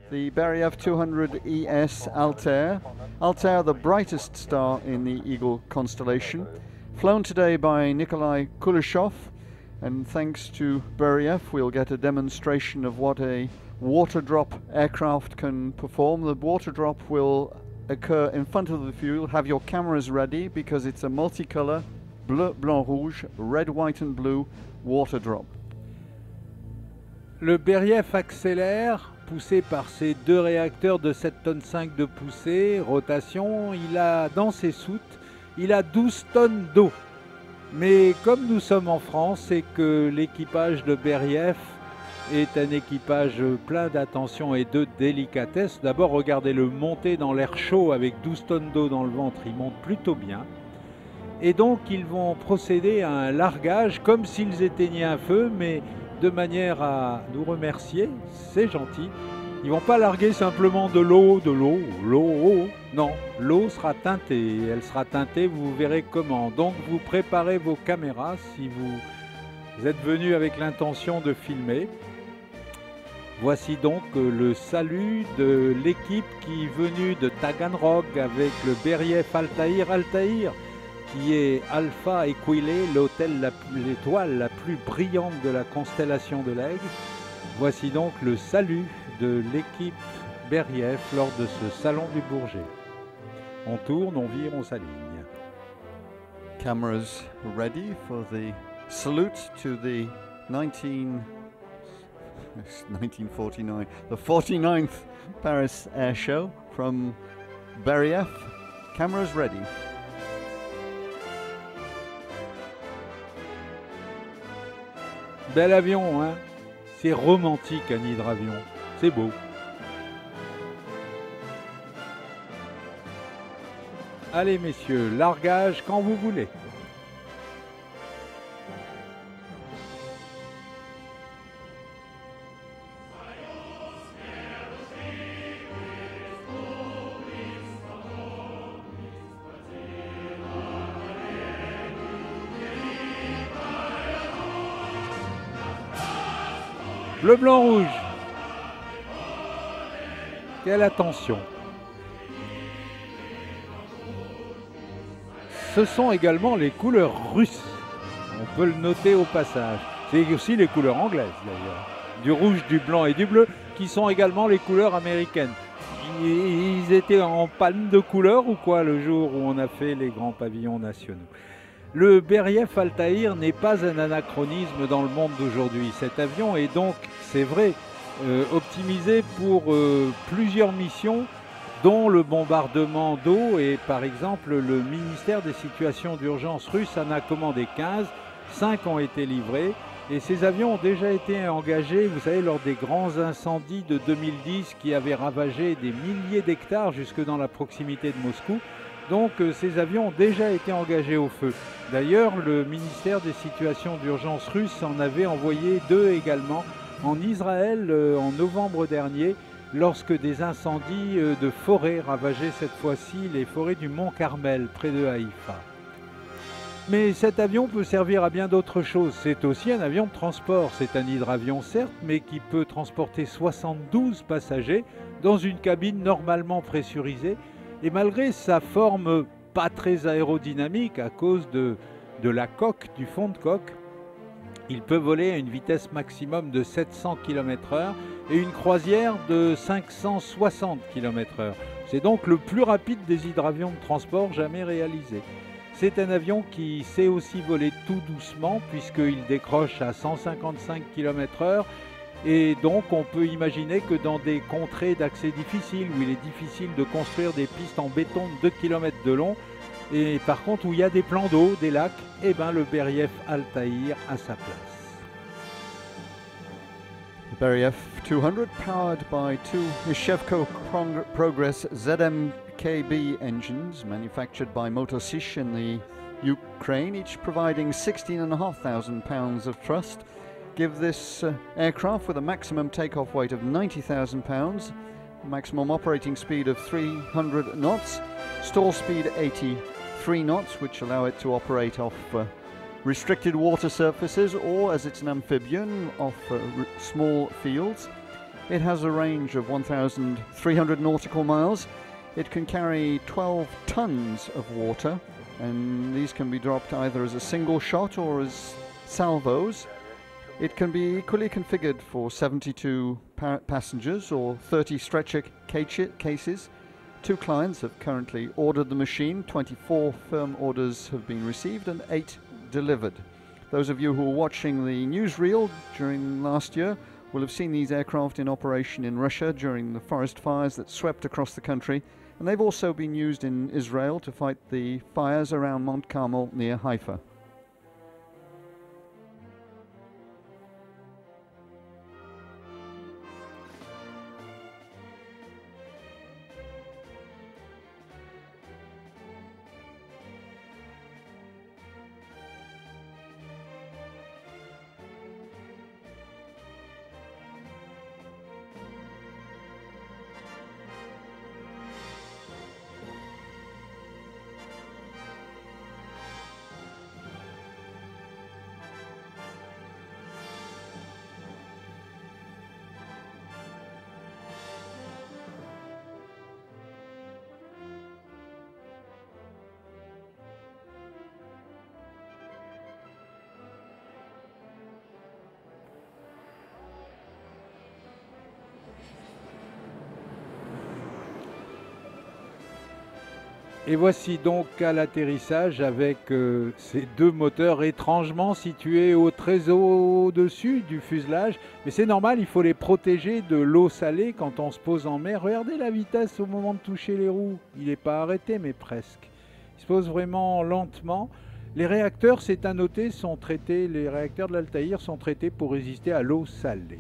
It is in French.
the Beriev 200 ES Altair. Altair, the brightest star in the Eagle constellation, flown today by Nikolai Kuleshov, and thanks to Beriev we'll get a demonstration of what a water drop aircraft can perform. The water drop will occur in front of the fuel. Have your cameras ready because it's a multicolor bleu, blanc, rouge, red, white and blue water drop. Le Beriev accélère, poussé par ses deux réacteurs de 7,5 tonnes de poussée, rotation. Il a dans ses soutes, il a 12 tonnes d'eau. Mais comme nous sommes en France et que l'équipage de Beriev est un équipage plein d'attention et de délicatesse, d'abord regardez-le monter dans l'air chaud avec 12 tonnes d'eau dans le ventre, il monte plutôt bien. Et donc ils vont procéder à un largage comme s'ils éteignaient un feu, mais de manière à nous remercier, c'est gentil. Ils vont pas larguer simplement de l'eau, non, l'eau sera teintée, elle sera teintée, vous verrez comment. Donc vous préparez vos caméras si vous êtes venus avec l'intention de filmer. Voici donc le salut de l'équipe qui est venue de Taganrog avec le Beriev Altair. Altair qui est Alpha Equilé, l'étoile la plus brillante de la constellation de l'Aigle. Voici donc le salut de l'équipe Beriev lors de ce salon du Bourget. On tourne, on vire, on s'aligne. Cameras ready for the salute to the 1949, the 49th Paris Air Show from Beriev. Cameras ready. Bel avion, hein? C'est romantique un hydravion, c'est beau. Allez messieurs, largage quand vous voulez. Bleu, blanc, rouge. Quelle attention. Ce sont également les couleurs russes. On peut le noter au passage. C'est aussi les couleurs anglaises d'ailleurs. Du rouge, du blanc et du bleu qui sont également les couleurs américaines. Ils étaient en panne de couleurs ou quoi le jour où on a fait les grands pavillons nationaux? Le Beriev Altair n'est pas un anachronisme dans le monde d'aujourd'hui. Cet avion est donc, c'est vrai, optimisé pour plusieurs missions, dont le bombardement d'eau. Et par exemple, le ministère des situations d'urgence russe en a commandé 15, 5 ont été livrés. Et ces avions ont déjà été engagés, vous savez, lors des grands incendies de 2010 qui avaient ravagé des milliers d'hectares jusque dans la proximité de Moscou. Donc ces avions ont déjà été engagés au feu. D'ailleurs, le ministère des situations d'urgence russe en avait envoyé 2 également en Israël en novembre dernier, lorsque des incendies de forêt ravageaient cette fois-ci les forêts du Mont Carmel, près de Haïfa. Mais cet avion peut servir à bien d'autres choses. C'est aussi un avion de transport. C'est un hydravion certes, mais qui peut transporter 72 passagers dans une cabine normalement pressurisée. Et malgré sa forme pas très aérodynamique à cause de la coque, du fond de coque, il peut voler à une vitesse maximum de 700 km/h et une croisière de 560 km/h. C'est donc le plus rapide des hydravions de transport jamais réalisés. C'est un avion qui sait aussi voler tout doucement puisqu'il décroche à 155 km/h. Et donc on peut imaginer que dans des contrées d'accès difficiles, où il est difficile de construire des pistes en béton de 2 km de long, et par contre où il y a des plans d'eau, des lacs, eh ben le Beriev Altair a sa place. The Beriev 200 powered by 2 Ishevko Progress ZMKB engines manufactured by Motosish in the Ukraine, each providing 16,500 pounds of thrust, give this aircraft with a maximum takeoff weight of 90,000 pounds, maximum operating speed of 300 knots, stall speed 83 knots, which allow it to operate off restricted water surfaces or, as it's an amphibian, off small fields. It has a range of 1,300 nautical miles. It can carry 12 tons of water, and these can be dropped either as a single shot or as salvos. It can be equally configured for 72 passengers or 30 stretcher cases. 2 clients have currently ordered the machine, 24 firm orders have been received and 8 delivered. Those of you who were watching the newsreel during last year will have seen these aircraft in operation in Russia during the forest fires that swept across the country, and they've also been used in Israel to fight the fires around Mount Carmel near Haifa. Et voici donc à l'atterrissage avec ces 2 moteurs étrangement situés très au-dessus du fuselage. Mais c'est normal, il faut les protéger de l'eau salée quand on se pose en mer. Regardez la vitesse au moment de toucher les roues. Il n'est pas arrêté, mais presque. Il se pose vraiment lentement. Les réacteurs, c'est à noter, les réacteurs de l'Altaïr sont traités pour résister à l'eau salée.